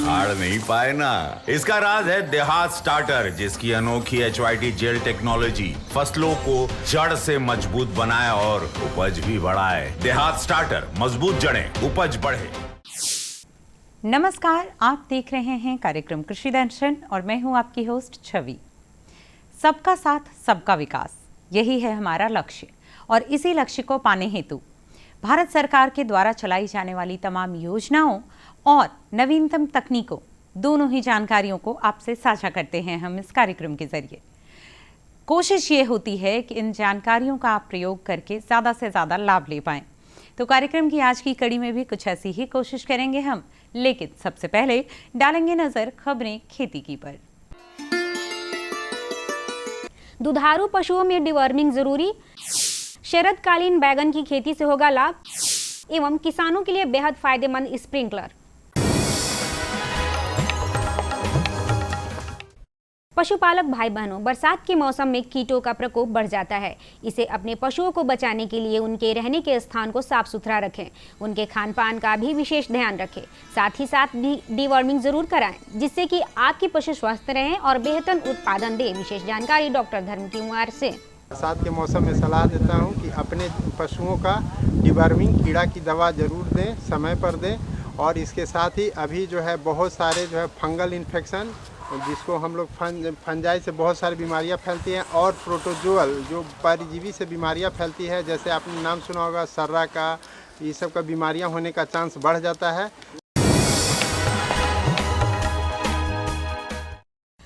हार नहीं पाए ना। इसका राज है देहात स्टार्टर, जिसकी अनोखी HYT जेल टेक्नोलॉजी फसलों को जड़ से मजबूत बनाए और उपज भी बढ़ाए। देहात स्टार्टर, मजबूत जड़ें, उपज बढ़े। नमस्कार, आप देख रहे हैं कार्यक्रम कृषि दर्शन और मैं हूं आपकी होस्ट छवि। सबका साथ सबका विकास, यही है हमारा लक्ष्य और इसी लक्ष्य को पाने हेतु भारत सरकार के द्वारा चलाई जाने वाली तमाम योजनाओं और नवीनतम तकनीकों दोनों ही जानकारियों को आपसे साझा करते हैं हम इस कार्यक्रम के जरिए। कोशिश ये होती है कि इन जानकारियों का आप प्रयोग करके ज़्यादा से ज़्यादा लाभ ले पाएं। तो कार्यक्रम की आज की कड़ी में भी कुछ ऐसी ही कोशिश करेंगे हम, लेकिन सबसे पहले डालेंगे नजर खबरें खेती की पर। दुधारू पशुओं में डिवर्मिंग जरूरी, शरदकालीन बैगन की खेती से होगा लाभ एवं किसानों के लिए बेहद फायदेमंद स्प्रिंकलर। पशुपालक भाई बहनों, बरसात के मौसम में कीटों का प्रकोप बढ़ जाता है। इसे अपने पशुओं को बचाने के लिए उनके रहने के स्थान को साफ सुथरा रखें, उनके खान पान का भी विशेष ध्यान रखें, साथ ही साथ भी डिवर्मिंग जरूर कराएं, जिससे कि आपके पशु स्वस्थ रहें और बेहतर उत्पादन दें। विशेष जानकारी डॉक्टर धर्म कुमार से। बरसात के मौसम में सलाह देता हूं कि अपने पशुओं का डिवर्मिंग कीड़ा की दवा जरूर दें, समय पर दें। और इसके साथ ही अभी जो है बहुत सारे जो है फंगल इन्फेक्शन, जिसको हम लोग फंजाई से बहुत सारी बीमारियां फैलती हैं, और प्रोटोजोअल जो परजीवी से बीमारियां फैलती है, जैसे आपने नाम सुना होगा सर्रा का, ये सब का बीमारियां होने का चांस बढ़ जाता है।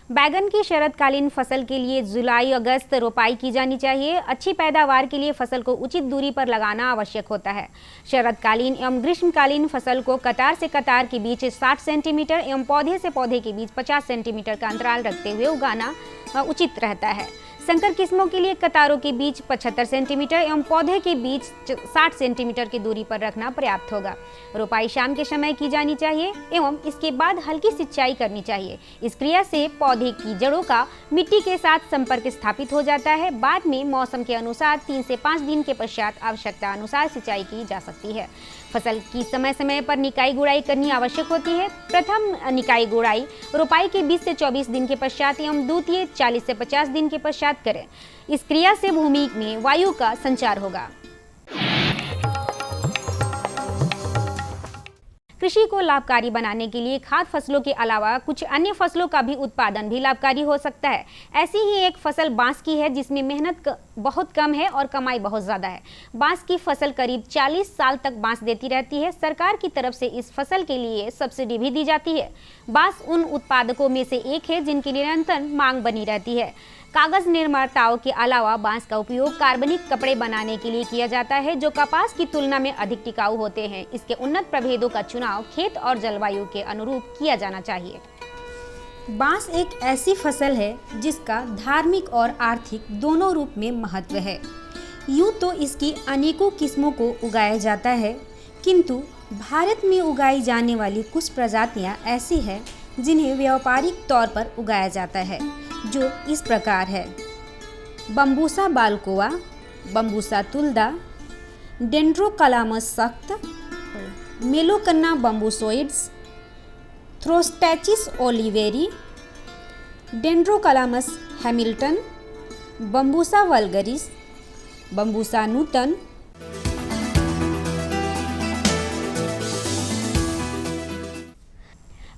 बैगन की शरदकालीन फसल के लिए जुलाई अगस्त रोपाई की जानी चाहिए। अच्छी पैदावार के लिए फसल को उचित दूरी पर लगाना आवश्यक होता है। शरदकालीन एवं ग्रीष्मकालीन फसल को कतार से कतार के बीच 60 सेंटीमीटर एवं पौधे से पौधे के बीच 50 सेंटीमीटर का अंतराल रखते हुए उगाना उचित रहता है। संकर किस्मों के लिए कतारों के बीच 75 सेंटीमीटर एवं पौधे के बीच 60 सेंटीमीटर की दूरी पर रखना पर्याप्त होगा। रोपाई शाम के समय की जानी चाहिए एवं इसके बाद हल्की सिंचाई करनी चाहिए। इस क्रिया से पौधे की जड़ों का मिट्टी के साथ संपर्क स्थापित हो जाता है। बाद में मौसम के अनुसार 3 से 5 दिन के पश्चात आवश्यकता अनुसार सिंचाई की जा सकती है। फसल की समय समय पर निकाई गुड़ाई करनी आवश्यक होती है। प्रथम निकाई गुड़ाई रोपाई के 20 से 24 दिन के पश्चात एवं द्वितीय 40 से 50 दिन के पश्चात करें। इस क्रिया से भूमि में वायु का संचार होगा। कृषि को लाभकारी बनाने के लिए खाद्य फसलों के अलावा कुछ अन्य फसलों का भी उत्पादन भी लाभकारी हो सकता है। ऐसी ही एक फसल बांस की है, जिसमें मेहनत बहुत कम है और कमाई बहुत ज़्यादा है। बांस की फसल करीब 40 साल तक बांस देती रहती है। सरकार की तरफ से इस फसल के लिए सब्सिडी भी दी जाती है। बांस उन उत्पादकों में से एक है जिनकी निरंतर मांग बनी रहती है। कागज निर्माताओं के अलावा बांस का उपयोग कार्बनिक कपड़े बनाने के लिए किया जाता है, जो कपास की तुलना में अधिक टिकाऊ होते हैं। इसके उन्नत प्रभेदों का चुनाव खेत और जलवायु के अनुरूप किया जाना चाहिए। बांस एक ऐसी फसल है जिसका धार्मिक और आर्थिक दोनों रूप में महत्व है। यूँ तो इसकी अनेकों किस्मों को उगाया जाता है, किंतु भारत में उगाई जाने वाली कुछ प्रजातियाँ ऐसी हैं जिन्हें व्यापारिक तौर पर उगाया जाता है, जो इस प्रकार है: बम्बूसा बाल्कोआ, बम्बूसा तुलदा, डेंड्रोकलामस सख्त, मेलोकन्ना बम्बूसोइड्स, थ्रोस्टैचिस ओलिवेरी, डेंड्रोकलामस हैमिल्टन, बम्बूसा वल्गरिस, बम्बूसा नूतन।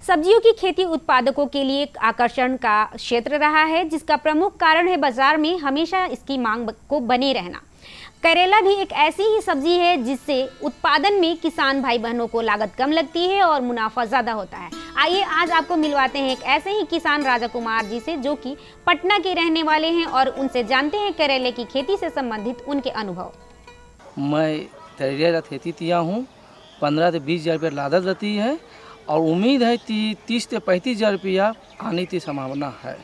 सब्जियों की खेती उत्पादकों के लिए आकर्षण का क्षेत्र रहा है, जिसका प्रमुख कारण है बाजार में हमेशा इसकी मांग को बने रहना। करेला भी एक ऐसी ही सब्जी है जिससे उत्पादन में किसान भाई बहनों को लागत कम लगती है और मुनाफा ज़्यादा होता है। आइए आज आपको मिलवाते हैं एक ऐसे ही किसान राजा कुमार जी से, जो कि पटना के रहने वाले हैं, और उनसे जानते हैं करेले की खेती से संबंधित उनके अनुभव। मैं करेले का खेती किया हूँ। 15 से 20 हज़ार रुपये लागत रहती है और उम्मीद है कि 30 से 35 हज़ार रुपया आने की संभावना है।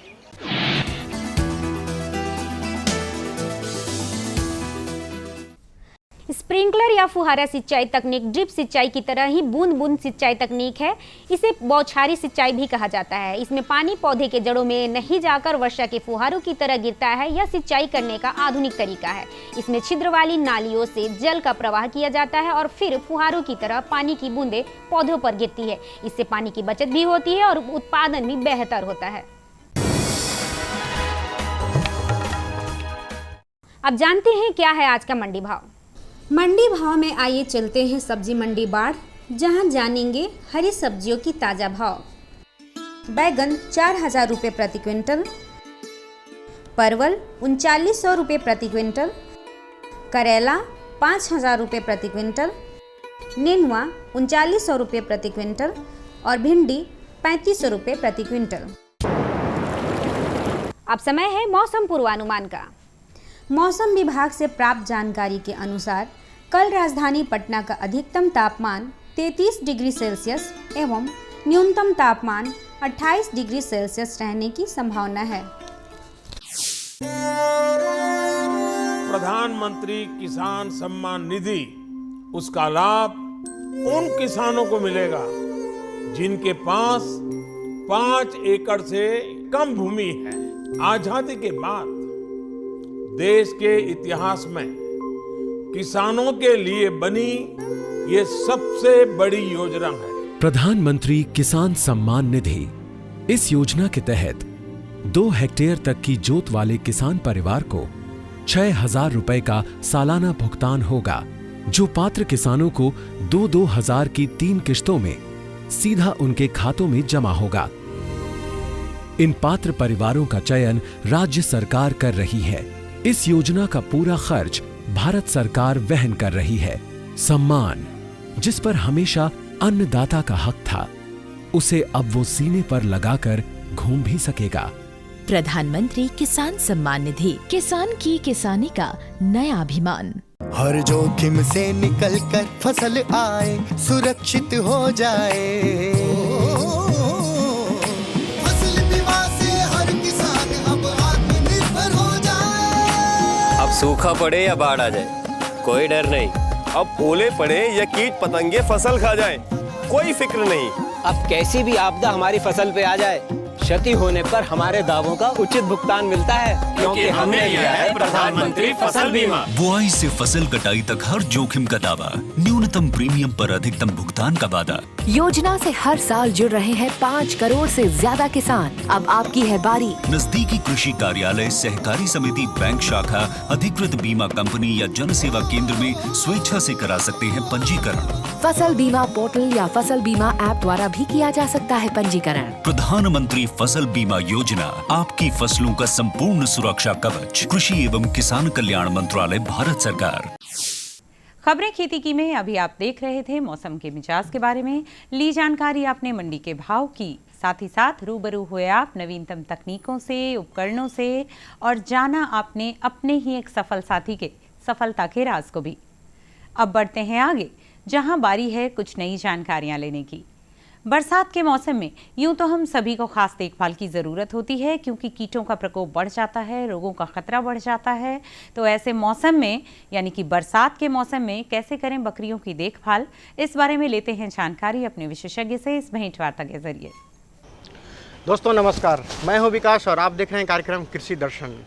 स्प्रिंकलर या फुहारा सिंचाई तकनीक ड्रिप सिंचाई की तरह ही बूंद बूंद सिंचाई तकनीक है। इसे बौछारी सिंचाई भी कहा जाता है। इसमें पानी पौधे के जड़ों में नहीं जाकर वर्षा के फुहारों की तरह गिरता है। यह सिंचाई करने का आधुनिक तरीका है। इसमें छिद्र वाली नालियों से जल का प्रवाह किया जाता है और फिर फुहारों की तरह पानी की बूंदें पौधों पर गिरती है। इससे पानी की बचत भी होती है और उत्पादन भी बेहतर होता है। अब जानते हैं क्या है आज का मंडी भाव। मंडी भाव में आइए चलते हैं सब्जी मंडी बाढ़, जहां जानेंगे हरी सब्जियों की ताज़ा भाव। बैगन 4,000 रुपये प्रति क्विंटल, परवल 3900 रुपये प्रति क्विंटल, करेला 5,000 रुपये प्रति क्विंटल, नेनुआ 3900 रुपये प्रति क्विंटल और भिंडी 3500 रुपये प्रति क्विंटल। अब समय है मौसम पूर्वानुमान का। मौसम विभाग से प्राप्त जानकारी के अनुसार कल राजधानी पटना का अधिकतम तापमान 33 डिग्री सेल्सियस एवं न्यूनतम तापमान 28 डिग्री सेल्सियस रहने की संभावना है। प्रधानमंत्री किसान सम्मान निधि, उसका लाभ उन किसानों को मिलेगा जिनके पास 5 एकड़ से कम भूमि है। आजादी के बाद देश के इतिहास में किसानों के लिए बनी ये सबसे बड़ी योजना है प्रधानमंत्री किसान सम्मान निधि। इस योजना के तहत 2 हेक्टेयर तक की जोत वाले किसान परिवार को 6,000 रुपए का सालाना भुगतान होगा, जो पात्र किसानों को 2-2 हजार की 3 किश्तों में सीधा उनके खातों में जमा होगा। इन पात्र परिवारों का चयन राज्य सरकार कर रही है। इस योजना का पूरा खर्च भारत सरकार वहन कर रही है। सम्मान, जिस पर हमेशा अन्नदाता का हक था, उसे अब वो सीने पर लगाकर घूम भी सकेगा। प्रधानमंत्री किसान सम्मान निधि, किसान की किसानी का नया अभिमान। हर जोखिम से निकल कर फसल आए, सुरक्षित हो जाए। फसल बीमा से हर किसान अब आत्मनिर्भर हो जाए। अब सूखा पड़े या बाढ़ आ जाए, कोई डर नहीं। अब ओले पड़े या कीट पतंगे फसल खा जाए, कोई फिक्र नहीं। अब कैसी भी आपदा हमारी फसल पे आ जाए, क्षति होने पर हमारे दावों का उचित भुगतान मिलता है, क्योंकि हमने लिया है प्रधानमंत्री फसल बीमा। बुआई से फसल कटाई तक हर जोखिम का दावा, न्यूनतम प्रीमियम पर अधिकतम भुगतान का वादा। योजना से हर साल जुड़ रहे हैं 5 करोड़ से ज्यादा किसान। अब आपकी है बारी। नजदीकी कृषि कार्यालय, सहकारी समिति, बैंक शाखा, अधिकृत बीमा कंपनी या जन सेवा केंद्र में स्वेच्छा से करा सकते हैं पंजीकरण। फसल बीमा पोर्टल या फसल बीमा ऐप द्वारा भी किया जा सकता है पंजीकरण। प्रधानमंत्री फसल बीमा योजना, आपकी फसलों का संपूर्ण सुरक्षा कवच। कृषि एवं किसान कल्याण मंत्रालय, भारत सरकार। खबरें खेती की में अभी आप देख रहे थे मौसम के मिजाज के बारे में। ली जानकारी आपने मंडी के भाव की, साथ ही साथ रूबरू हुए आप नवीनतम तकनीकों से, उपकरणों से, और जाना आपने अपने ही एक सफल साथी के सफलता के राज को भी। अब बढ़ते हैं आगे, जहां बारी है कुछ नई जानकारियां लेने की। बरसात के मौसम में यूं तो हम सभी को खास देखभाल की ज़रूरत होती है, क्योंकि कीटों का प्रकोप बढ़ जाता है, रोगों का खतरा बढ़ जाता है। तो ऐसे मौसम में, यानी कि बरसात के मौसम में कैसे करें बकरियों की देखभाल, इस बारे में लेते हैं जानकारी अपने विशेषज्ञ से इस भेंटवार्ता के जरिए। दोस्तों नमस्कार, मैं हूं विकास और आप देख रहे हैं कार्यक्रम कृषि दर्शन।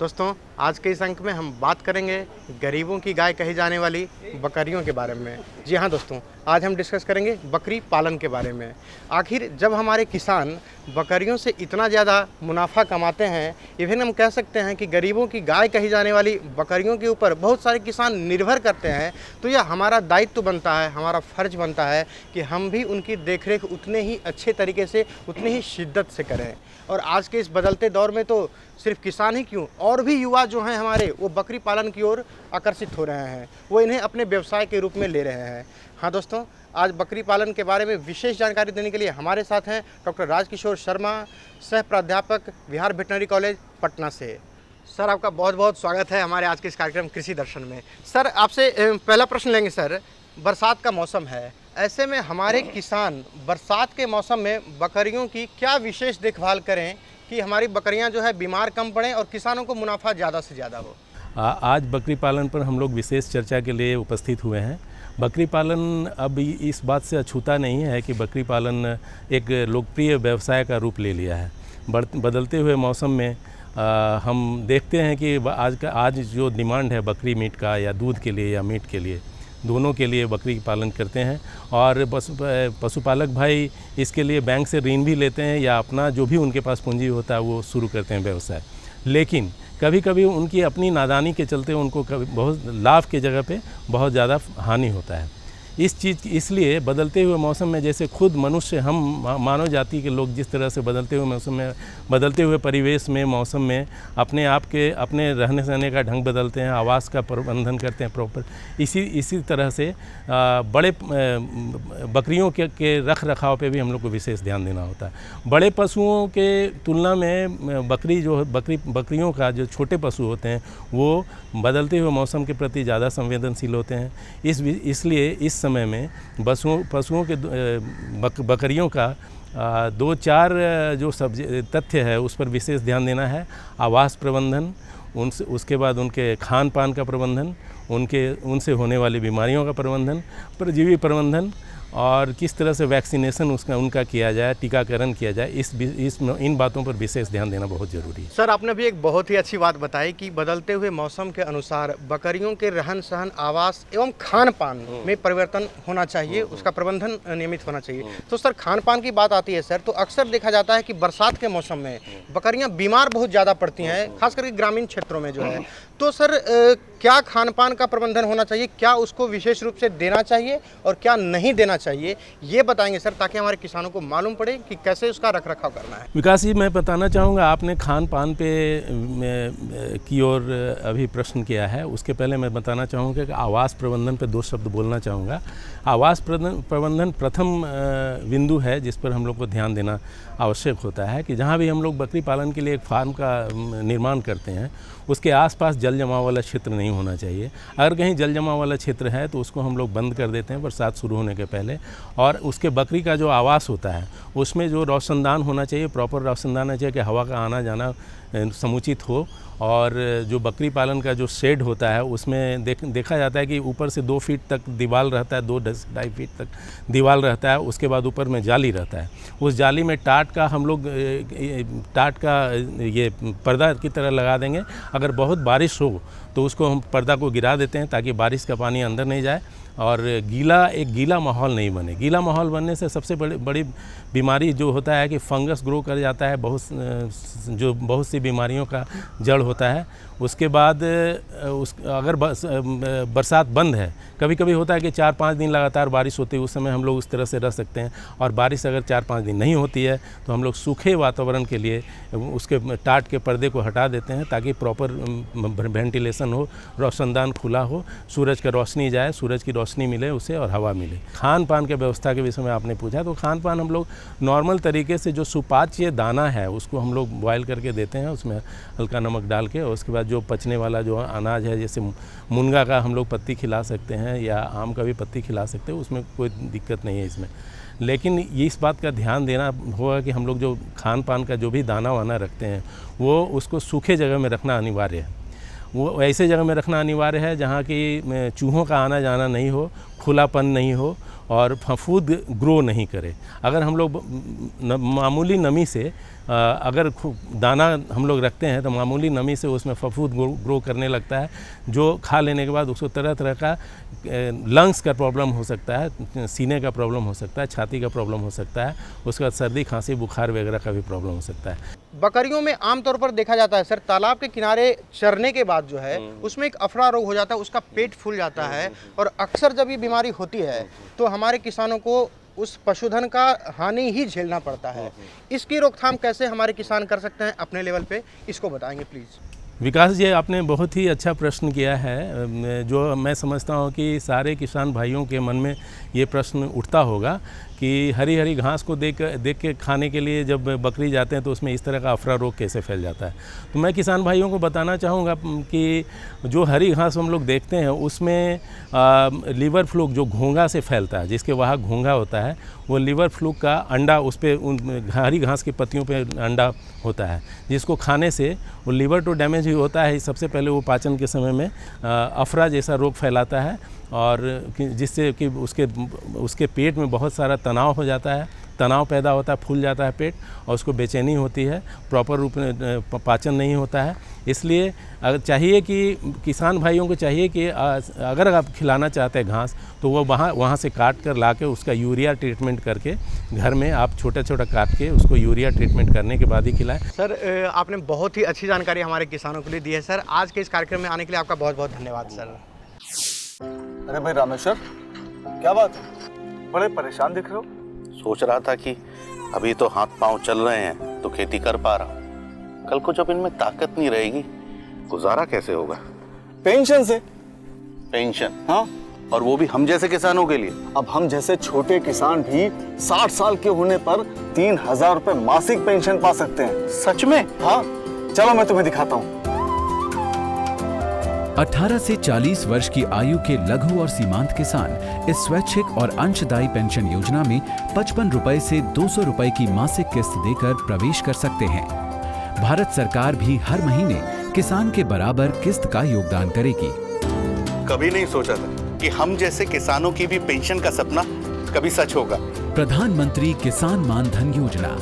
दोस्तों आज के इस अंक में हम बात करेंगे गरीबों की गाय कही जाने वाली बकरियों के बारे में। जी हाँ दोस्तों, आज हम डिस्कस करेंगे बकरी पालन के बारे में। आखिर जब हमारे किसान बकरियों से इतना ज़्यादा मुनाफा कमाते हैं, इवन हम कह सकते हैं कि गरीबों की गाय कही जाने वाली बकरियों के ऊपर बहुत सारे किसान निर्भर करते हैं, तो यह हमारा दायित्व बनता है, हमारा फ़र्ज बनता है कि हम भी उनकी देखरेख उतने ही अच्छे तरीके से, उतनी ही शिद्दत से करें। और आज के इस बदलते दौर में तो सिर्फ किसान ही क्यों, और भी युवा जो हैं हमारे, वो बकरी पालन की ओर आकर्षित हो रहे हैं, वो इन्हें अपने व्यवसाय के रूप में ले रहे हैं। हाँ दोस्तों, आज बकरी पालन के बारे में विशेष जानकारी देने के लिए हमारे साथ हैं डॉक्टर राजकिशोर शर्मा, सह प्राध्यापक, बिहार वेटनरी कॉलेज पटना से। सर आपका बहुत बहुत स्वागत है हमारे आज के इस कार्यक्रम कृषि दर्शन में। सर आपसे पहला प्रश्न लेंगे। सर, बरसात का मौसम है, ऐसे में हमारे किसान बरसात के मौसम में बकरियों की क्या विशेष देखभाल करें कि हमारी बकरियां जो है बीमार कम पड़ें और किसानों को मुनाफा ज़्यादा से ज़्यादा हो? आज बकरी पालन पर हम लोग विशेष चर्चा के लिए उपस्थित हुए हैं। बकरी पालन अब इस बात से अछूता नहीं है कि बकरी पालन एक लोकप्रिय व्यवसाय का रूप ले लिया है। बदलते हुए मौसम में हम देखते हैं कि आज जो डिमांड है बकरी मीट का या दूध के लिए या मीट के लिए, दोनों के लिए बकरी पालन करते हैं। और पशुपालक भाई इसके लिए बैंक से ऋण भी लेते हैं या अपना जो भी उनके पास पूंजी होता है वो शुरू करते हैं व्यवसाय। लेकिन कभी कभी उनकी अपनी नादानी के चलते उनको बहुत लाभ के जगह पे बहुत ज़्यादा हानि होता है। इसलिए बदलते हुए मौसम में जैसे खुद मनुष्य, हम मानव जाति के लोग जिस तरह से बदलते हुए मौसम में, बदलते हुए परिवेश में, मौसम में अपने रहने सहने का ढंग बदलते हैं, आवास का प्रबंधन करते हैं प्रॉपर, इसी तरह से बड़े बकरियों के रख रखाव पे भी हम लोग को विशेष ध्यान देना होता है। बड़े पशुओं के तुलना में बकरियों का जो छोटे पशु होते हैं वो बदलते हुए मौसम के प्रति ज़्यादा संवेदनशील होते हैं। इसलिए इस समय में पशुओं के बकरियों का 2-4 जो तथ्य है उस पर विशेष ध्यान देना है। आवास प्रबंधन, उसके बाद उनके खान पान का प्रबंधन, उनसे होने वाली बीमारियों का प्रबंधन, परजीवी प्रबंधन और किस तरह से वैक्सीनेशन उनका किया जाए, टीकाकरण किया जाए, इन बातों पर विशेष ध्यान देना बहुत ज़रूरी है। सर, आपने भी एक बहुत ही अच्छी बात बताई कि बदलते हुए मौसम के अनुसार बकरियों के रहन सहन, आवास एवं खान पान में परिवर्तन होना चाहिए, उसका प्रबंधन नियमित होना चाहिए। तो सर, खान पान की बात आती है सर, तो अक्सर देखा जाता है कि बरसात के मौसम में बकरियाँ बीमार बहुत ज़्यादा पड़ती हैं, खास करके ग्रामीण क्षेत्रों में जो है। तो सर, क्या खान पान का प्रबंधन होना चाहिए, क्या उसको विशेष रूप से देना चाहिए और क्या नहीं देना चाहिए, ये बताएंगे सर, ताकि हमारे किसानों को मालूम पड़े कि कैसे उसका रखरखाव करना है। विकास जी, मैं बताना चाहूँगा, आपने खान पान पे की ओर अभी प्रश्न किया है। उसके पहले मैं बताना चाहूँगा कि आवास प्रबंधन पे 2 शब्द बोलना चाहूँगा। आवास प्रबंधन प्रथम बिंदु है जिस पर हम लोग को ध्यान देना आवश्यक होता है कि जहाँ भी हम लोग बकरी पालन के लिए एक फार्म का निर्माण करते हैं उसके आसपास जल जमाव वाला क्षेत्र नहीं होना चाहिए। अगर कहीं जल जमाव वाला क्षेत्र है तो उसको हम लोग बंद कर देते हैं बरसात शुरू होने के पहले। और उसके बकरी का जो आवास होता है उसमें जो रोशनदान होना चाहिए, प्रॉपर रोशनदान होना चाहिए कि हवा का आना जाना समुचित हो। और जो बकरी पालन का जो शेड होता है उसमें देखा जाता है कि ऊपर से 2 फीट तक दीवार रहता है, 2-2.5 फीट तक दीवार रहता है, उसके बाद ऊपर में जाली रहता है। उस जाली में टाट का ये पर्दा की तरह लगा देंगे। अगर बहुत बारिश हो तो उसको हम पर्दा को गिरा देते हैं ताकि बारिश का पानी अंदर नहीं जाए और गीला माहौल नहीं बने। गीला माहौल बनने से सबसे बड़ी बीमारी जो होता है कि फंगस ग्रो कर जाता है, बहुत सी बीमारियों का जड़ होता है। उसके बाद अगर बरसात बंद है, कभी कभी होता है कि 4-5 दिन लगातार बारिश होती है, उस समय हम लोग उस तरह से रह सकते हैं। और बारिश अगर 4-5 दिन नहीं होती है तो हम लोग सूखे वातावरण के लिए उसके टाट के पर्दे को हटा देते हैं ताकि प्रॉपर वेंटिलेशन हो, रोशनदान खुला हो, सूरज का रोशनी जाए, सूरज की रोशनी मिले उसे और हवा मिले। खान पान के व्यवस्था के विषय में आपने पूछा, तो खान पान हम लोग नॉर्मल तरीके से जो सुपाच्य दाना है उसको हम लोग बॉयल करके देते हैं, उसमें हल्का नमक डाल के। और उसके बाद जो पचने वाला जो अनाज है, जैसे मुनगा का हम लोग पत्ती खिला सकते हैं या आम का भी पत्ती खिला सकते हैं, उसमें कोई दिक्कत नहीं है इसमें। लेकिन ये इस बात का ध्यान देना होगा कि हम लोग जो खान पान का जो भी दाना वाना रखते हैं वो उसको सूखे जगह में रखना अनिवार्य है। वो ऐसे जगह में रखना अनिवार्य है जहाँ की चूहों का आना जाना नहीं हो, खुलापन नहीं हो और फफूंद ग्रो नहीं करे। अगर हम लोग मामूली नमी से अगर दाना हम लोग रखते हैं तो मामूली नमी से उसमें फफूंद ग्रो करने लगता है, जो खा लेने के बाद उसको तरह तरह का लंग्स का प्रॉब्लम हो सकता है, सीने का प्रॉब्लम हो सकता है, छाती का प्रॉब्लम हो सकता है, उसके बाद सर्दी खांसी बुखार वगैरह का भी प्रॉब्लम हो सकता है। बकरियों में आमतौर पर देखा जाता है सर, तालाब के किनारे चरने के बाद जो है उसमें एक अफरा रोग हो जाता है, उसका पेट फूल जाता है और अक्सर जब ये बीमारी होती है तो हमारे किसानों को उस पशुधन का हानि ही झेलना पड़ता है। इसकी रोकथाम कैसे हमारे किसान कर सकते हैं अपने लेवल पे, इसको बताएंगे प्लीज़। विकास जी, आपने बहुत ही अच्छा प्रश्न किया है, जो मैं समझता हूँ कि सारे किसान भाइयों के मन में ये प्रश्न उठता होगा कि हरी हरी घास को देख के खाने के लिए जब बकरी जाते हैं तो उसमें इस तरह का अफरा रोग कैसे फैल जाता है। तो मैं किसान भाइयों को बताना चाहूँगा कि जो हरी घास हम लोग देखते हैं उसमें लीवर फ्लूक जो घोंघा से फैलता है, जिसके वहाँ घोंघा होता है, वो लीवर फ्लूक का अंडा उस पर हरी घास की पत्तियों पे अंडा होता है, जिसको खाने से वो लीवर तो डैमेज ही होता है। सबसे पहले वो पाचन के समय में अफरा जैसा रोग फैलाता है और जिससे कि उसके पेट में बहुत सारा तनाव हो जाता है, तनाव पैदा होता है, फूल जाता है पेट और उसको बेचैनी होती है, प्रॉपर रूप में पाचन नहीं होता है। इसलिए अगर चाहिए कि किसान भाइयों को चाहिए कि अगर आप खिलाना चाहते हैं घास तो वो वहाँ से काट कर ला के उसका यूरिया ट्रीटमेंट करके घर में आप छोटा छोटा काट के उसको यूरिया ट्रीटमेंट करने के बाद ही खिलाएं। सर आपने बहुत ही अच्छी जानकारी हमारे किसानों के लिए दी है सर। आज के इस कार्यक्रम में आने के लिए आपका बहुत बहुत धन्यवाद सर। अरे भाई रामेश्वर, क्या बात है, बड़े परेशान दिख रहे हो? सोच रहा था कि अभी तो हाथ पांव चल रहे हैं तो खेती कर पा रहा हूँ, कल को जब इनमें ताकत नहीं रहेगी गुजारा कैसे होगा? पेंशन से। पेंशन? हाँ, और वो भी हम जैसे किसानों के लिए। अब हम जैसे छोटे किसान भी 60 साल के होने पर 3000 रुपए मासिक पेंशन पा सकते हैं। सच में? हाँ, चलो मैं तुम्हें दिखाता हूँ। 18 से 40 वर्ष की आयु के लघु और सीमांत किसान इस स्वैच्छिक और अंशदायी पेंशन योजना में 55 रुपए से 200 रुपए की मासिक किस्त देकर प्रवेश कर सकते हैं। भारत सरकार भी हर महीने किसान के बराबर किस्त का योगदान करेगी। कभी नहीं सोचा था कि हम जैसे किसानों की भी पेंशन का सपना कभी सच होगा। प्रधानमंत्री किसान मान धन योजना,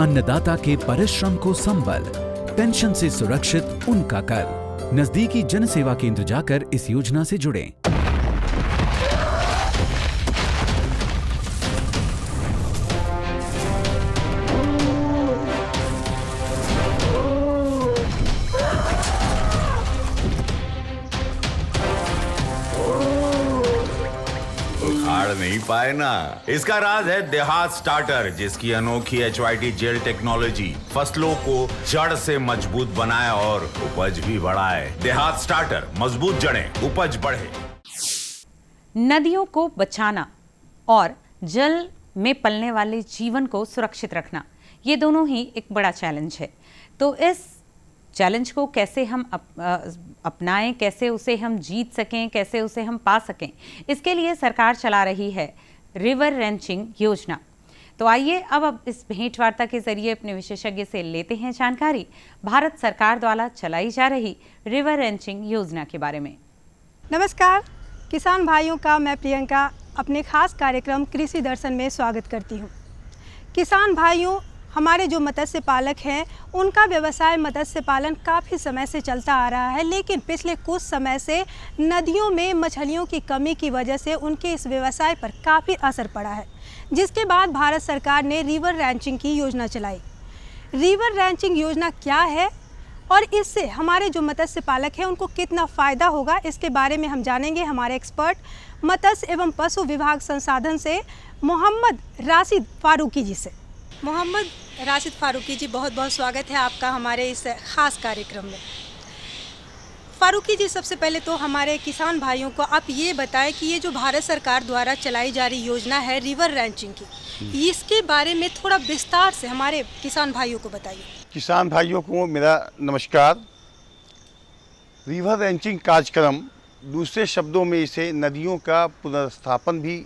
अन्नदाता के परिश्रम को संबल, पेंशन से सुरक्षित उनका कर। नजदीकी जन सेवा केंद्र जाकर इस योजना से जुड़ें। उखाड़ नहीं पाए ना। इसका राज है देहात स्टार्टर, जिसकी अनोखी HYT जेल टेक्नोलॉजी फसलों को जड़ से मजबूत बनाए और उपज भी बढ़ाए। देहात स्टार्टर, मजबूत जड़ें, उपज बढ़े। नदियों को बचाना और जल में पलने वाले जीवन को सुरक्षित रखना, ये दोनों ही एक बड़ा चैलेंज है। तो इस चैलेंज को कैसे हम अपनाएं, कैसे उसे हम जीत सकें, कैसे उसे हम पा सकें, इसके लिए सरकार चला रही है रिवर रेंचिंग योजना। तो आइए अब इस भेंट वार्ता के जरिए अपने विशेषज्ञ से लेते हैं जानकारी भारत सरकार द्वारा चलाई जा रही रिवर रेंचिंग योजना के बारे में। नमस्कार किसान भाइयों का मैं प्रियंका अपने खास कार्यक्रम कृषि दर्शन में स्वागत करती हूँ। किसान भाइयों, हमारे जो मत्स्य पालक हैं उनका व्यवसाय मत्स्य पालन काफ़ी समय से चलता आ रहा है, लेकिन पिछले कुछ समय से नदियों में मछलियों की कमी की वजह से उनके इस व्यवसाय पर काफ़ी असर पड़ा है, जिसके बाद भारत सरकार ने रिवर रैंचिंग की योजना चलाई। रिवर रैंचिंग योजना क्या है और इससे हमारे जो मत्स्य पालक हैं उनको कितना फ़ायदा होगा, इसके बारे में हम जानेंगे हमारे एक्सपर्ट मत्स्य एवं पशु विभाग संसाधन से मोहम्मद राशिद फारूकी जी से। मोहम्मद राशिद फारूकी जी, बहुत बहुत स्वागत है आपका हमारे इस खास कार्यक्रम में। फारूकी जी, सबसे पहले तो हमारे किसान भाइयों को आप ये बताएं कि ये जो भारत सरकार द्वारा चलाई जा रही योजना है रिवर रैंचिंग की, इसके बारे में थोड़ा विस्तार से हमारे किसान भाइयों को बताइए। किसान भाइयों को मेरा नमस्कार। रिवर रैंचिंग कार्यक्रम, दूसरे शब्दों में इसे नदियों का पुनर्स्थापन भी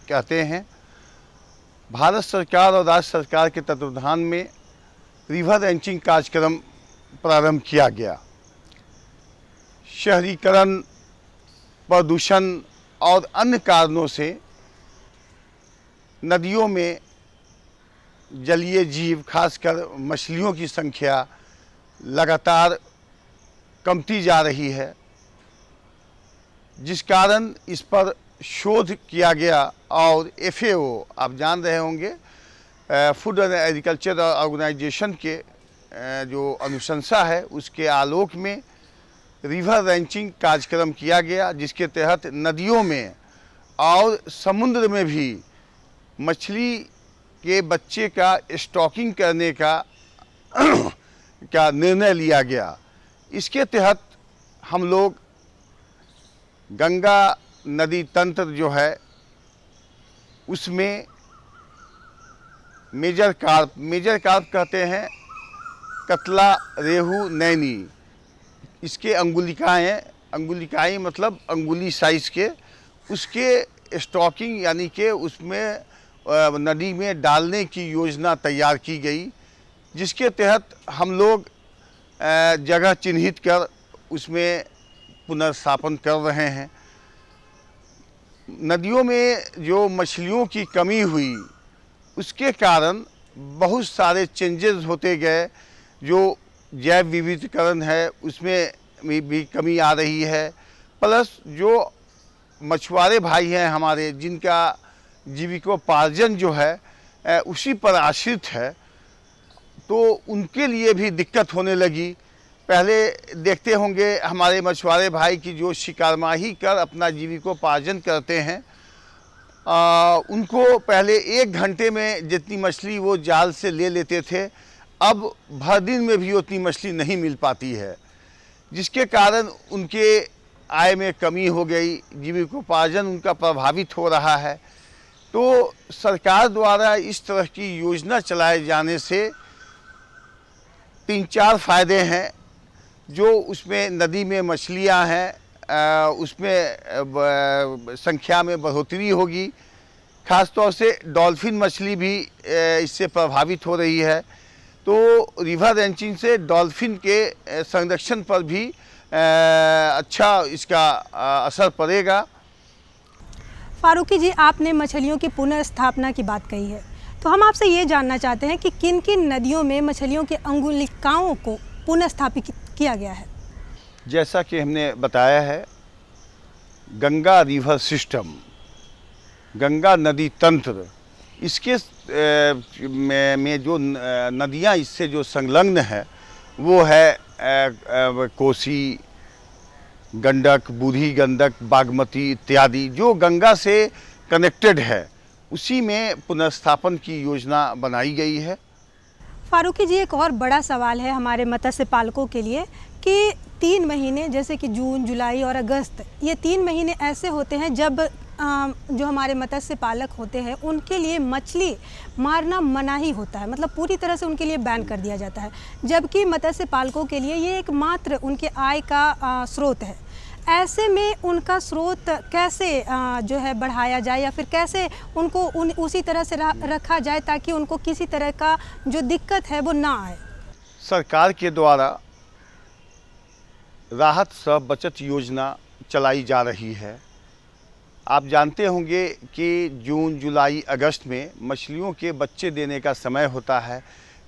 कहते हैं, भारत सरकार और राज्य सरकार के तत्वावधान में रिवर रैंचिंग कार्यक्रम प्रारंभ किया गया। शहरीकरण, प्रदूषण और अन्य कारणों से नदियों में जलीय जीव, खासकर मछलियों की संख्या लगातार कमती जा रही है, जिस कारण इस पर शोध किया गया और FAO, आप जान रहे होंगे, फूड एंड एग्रीकल्चर ऑर्गेनाइजेशन के जो अनुशंसा है उसके आलोक में रिवर रैंचिंग कार्यक्रम किया गया, जिसके तहत नदियों में और समुद्र में भी मछली के बच्चे का स्टॉकिंग करने का निर्णय लिया गया। इसके तहत हम लोग गंगा नदी तंत्र जो है उसमें मेजर कार्प कहते हैं कतला, रेहू, नैनी। इसके अंगुलिकाएँ मतलब अंगुली साइज़ के, उसके स्टॉकिंग यानी कि उसमें नदी में डालने की योजना तैयार की गई, जिसके तहत हम लोग जगह चिन्हित कर उसमें पुनर्स्थापन कर रहे हैं। नदियों में जो मछलियों की कमी हुई उसके कारण बहुत सारे चेंजेस होते गए। जो जैव विविधीकरण है उसमें भी कमी आ रही है, प्लस जो मछुआरे भाई हैं हमारे जिनका जीविकोपार्जन जो है उसी पर आश्रित है, तो उनके लिए भी दिक्कत होने लगी। पहले देखते होंगे हमारे मछुआरे भाई की जो शिकारमाही कर अपना जीविकोपार्जन करते हैं, उनको पहले 1 घंटे में जितनी मछली वो जाल से ले लेते थे, अब भर दिन में भी उतनी मछली नहीं मिल पाती है, जिसके कारण उनके आय में कमी हो गई, जीविकोपार्जन उनका प्रभावित हो रहा है। तो सरकार द्वारा इस तरह की योजना चलाए जाने से 3-4 फ़ायदे हैं। जो उसमें नदी में मछलियां हैं उसमें संख्या में बढ़ोतरी होगी, ख़ासतौर से डॉल्फिन मछली भी इससे प्रभावित हो रही है। तो रिवर रेंचिंग से डॉल्फिन के संरक्षण पर भी अच्छा इसका असर पड़ेगा। फारूकी जी, आपने मछलियों की पुनर्स्थापना की बात कही है, तो हम आपसे ये जानना चाहते हैं कि किन किन नदियों में मछलियों के अंगुलिकाओं को पुनर्स्थापित किया गया है। जैसा कि हमने बताया है, गंगा रिवर सिस्टम, गंगा नदी तंत्र, इसके में जो नदियां इससे जो संलग्न है वो है कोसी, गंडक, बूढ़ी गंडक, बागमती इत्यादि जो गंगा से कनेक्टेड है, उसी में पुनर्स्थापन की योजना बनाई गई है। फारूकी जी, एक और बड़ा सवाल है हमारे मत्स्य पालकों के लिए कि 3 महीने जैसे कि जून, जुलाई और अगस्त, ये 3 महीने ऐसे होते हैं जब जो हमारे मत्स्य पालक होते हैं उनके लिए मछली मारना मनाही होता है, मतलब पूरी तरह से उनके लिए बैन कर दिया जाता है, जबकि मत्स्य पालकों के लिए ये एकमात्र उनके आय का स्रोत है। ऐसे में उनका स्रोत कैसे जो है बढ़ाया जाए, या फिर कैसे उनको उसी तरह से रखा जाए ताकि उनको किसी तरह का जो दिक्कत है वो ना आए। सरकार के द्वारा राहत सह बचत योजना चलाई जा रही है। आप जानते होंगे कि जून, जुलाई, अगस्त में मछलियों के बच्चे देने का समय होता है,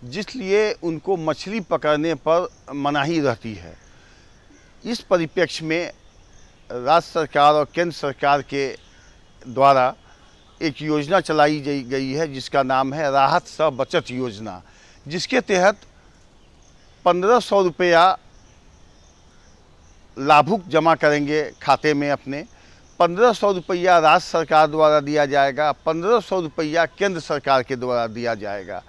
जिसलिए उनको मछली पकड़ने पर मनाही रहती है। इस परिप्रेक्ष्य में राज्य सरकार और केंद्र सरकार के द्वारा एक योजना चलाई गई है जिसका नाम है राहत सह बचत योजना, जिसके तहत 1500 रुपया लाभुक जमा करेंगे खाते में अपने, 1500 रुपया राज्य सरकार द्वारा दिया जाएगा, 1500 रुपया केंद्र सरकार के द्वारा दिया जाएगा,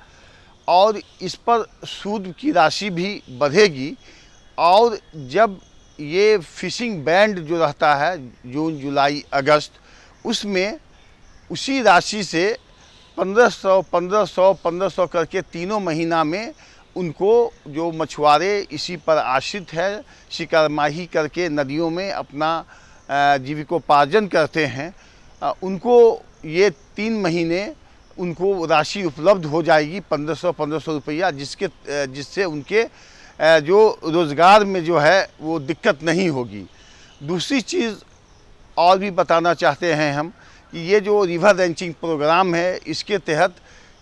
और इस पर सूद की राशि भी बढ़ेगी। और जब ये फिशिंग बैंड जो रहता है जून, जुलाई, अगस्त, उसमें उसी राशि से 1500 करके तीनों महीना में उनको जो मछुआरे इसी पर आश्रित है, शिकारमाही करके नदियों में अपना जीविकोपार्जन करते हैं, उनको ये 3 महीने उनको राशि उपलब्ध हो जाएगी 1500 रुपया, जिससे उनके जो रोज़गार में जो है वो दिक्कत नहीं होगी। दूसरी चीज़ और भी बताना चाहते हैं हम कि ये जो रिवर रेंचिंग प्रोग्राम है, इसके तहत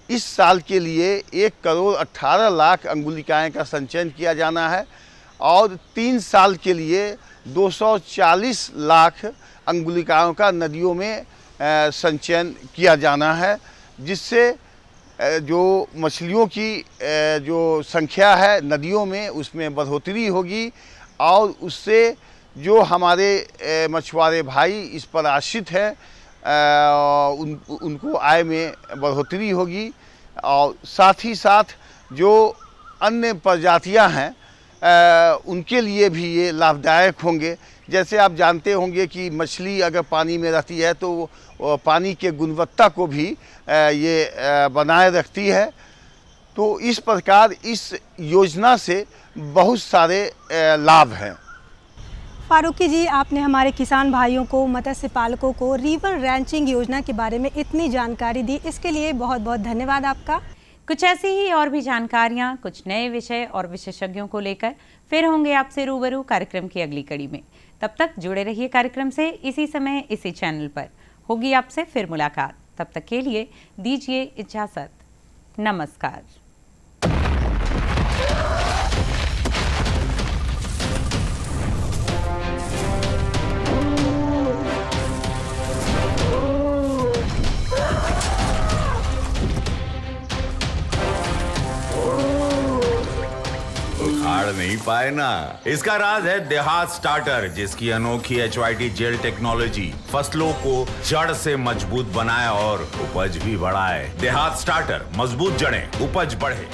इस साल के लिए 1,18,00,000 अंगुलिकाएँ का संचयन किया जाना है और 3 साल के लिए 240 लाख अंगुलिकाओं का नदियों में संचयन किया जाना है, जिससे जो मछलियों की जो संख्या है नदियों में उसमें बढ़ोतरी होगी और उससे जो हमारे मछुआरे भाई इस पर आश्रित है उनको आय में बढ़ोतरी होगी। और साथ ही साथ जो अन्य प्रजातियां हैं उनके लिए भी ये लाभदायक होंगे, जैसे आप जानते होंगे कि मछली अगर पानी में रहती है तो वो पानी के गुणवत्ता को भी ये बनाए रखती है। तो इस प्रकार इस योजना से बहुत सारे लाभ हैं। फारूकी जी, आपने हमारे किसान भाइयों को, मत्स्य पालकों को रिवर रैंचिंग योजना के बारे में इतनी जानकारी दी, इसके लिए बहुत बहुत धन्यवाद आपका। कुछ ऐसी ही और भी जानकारियां, कुछ नए विषय और विशेषज्ञों को लेकर फिर होंगे आपसे रूबरू कार्यक्रम की अगली कड़ी में। तब तक जुड़े रहिए कार्यक्रम से, इसी समय इसी चैनल पर। होगी आपसे फिर मुलाकात, तब तक के लिए दीजिए इजाजत। नमस्कार। उखाड़ नहीं पाए ना, इसका राज है देहात स्टार्टर, जिसकी अनोखी HYT जेल टेक्नोलॉजी फसलों को जड़ से मजबूत बनाए और उपज भी बढ़ाए। देहात स्टार्टर, मजबूत जड़ें, उपज बढ़े।